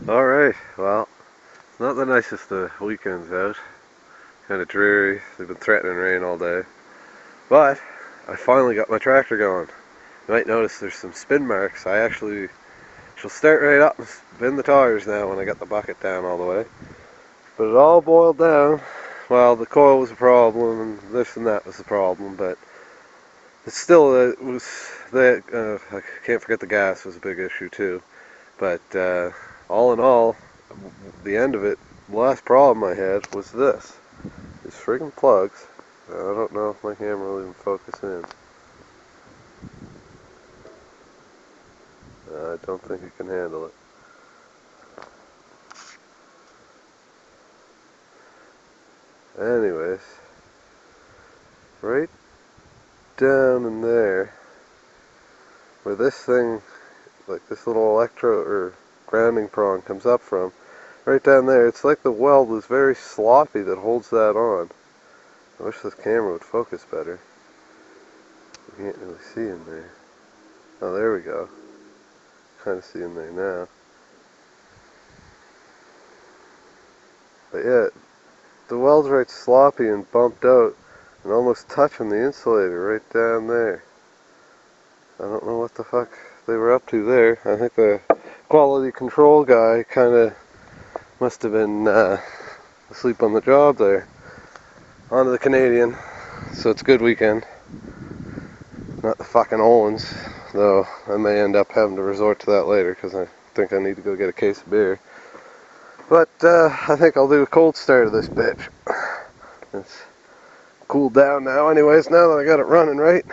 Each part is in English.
Alright, well, not the nicest of weekends out. Kind of dreary. They've been threatening rain all day. But I finally got my tractor going. You might notice there's some spin marks. She'll start right up and spin the tires now when I got the bucket down all the way. But it all boiled down. Well, the coil was a problem and this and that was the problem, but it's still, I can't forget the gas was a big issue too. But all in all, the end of it, the last problem I had was this. These friggin' plugs. I don't know if my camera will even focus in. I don't think it can handle it. Anyways, right down in there, where this thing, like this little electrode or grounding prong comes up from, right down there, it's like the weld is very sloppy that holds that on. I wish this camera would focus better. You can't really see in there. Oh, there we go. Kind of see in there now. But yeah, the weld's right sloppy and bumped out and almost touching the insulator right down there. I don't know what the fuck they were up to there. I think the quality control guy kind of must have been asleep on the job there. On to the Canadian, so it's a good weekend. Not the fucking Owens, though I may end up having to resort to that later because I think I need to go get a case of beer. But I think I'll do a cold start of this bitch. It's cooled down now anyways, now that I got it running right.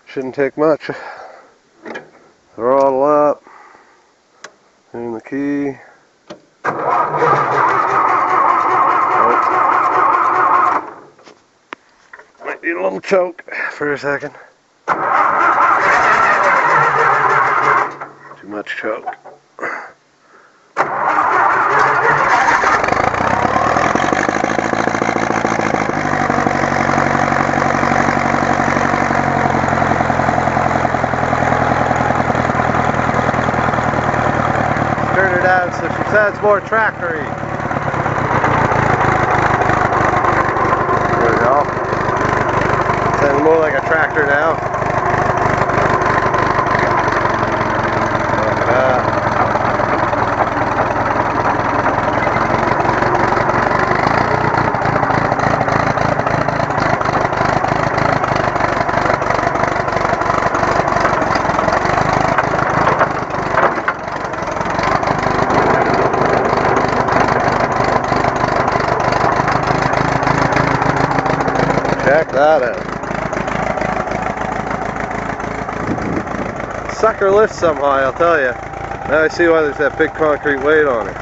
Shouldn't take much. Throttle up. Turn the key. Might need a little choke for a second. Too much choke. Turn her down so she sounds more tractory. There we go. Sounds more like a tractor now. Check that out. Sucker lifts somehow, I'll tell you. Now I see why there's that big concrete weight on it.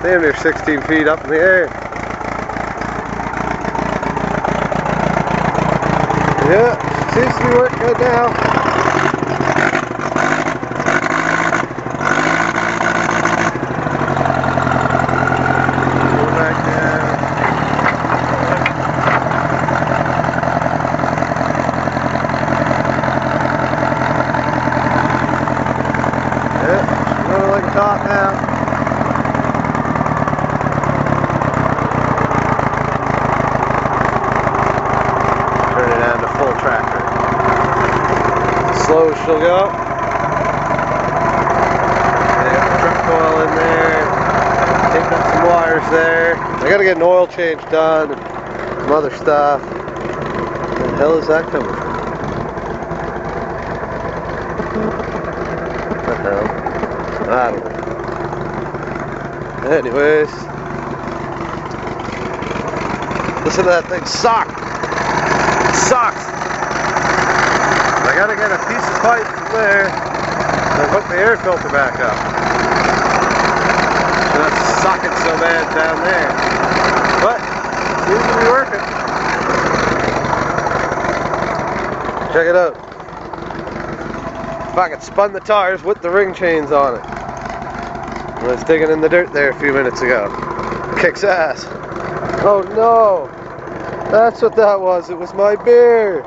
Damn near 16 feet up in the air. Yeah, seems to be working good now. Top now. Turn it on to full tractor. Slow as she'll go. Got the truck coil in there. Take up some wires there. I gotta get an oil change done and some other stuff. Where the hell is that coming from? What the hell? I don't know. Anyways, listen to that thing suck. It sucks. I gotta get a piece of pipe from there and hook the air filter back up. So that's sucking so bad down there. But it seems to be working. Check it out. Fucking spun the tires with the ring chains on it. I was digging in the dirt there a few minutes ago. Kicks ass. Oh no! That's what that was. It was my beer.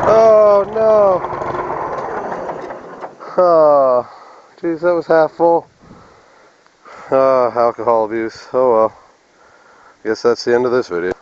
Oh no! Oh, Geez, that was half full. Alcohol abuse. Oh well. Guess that's the end of this video.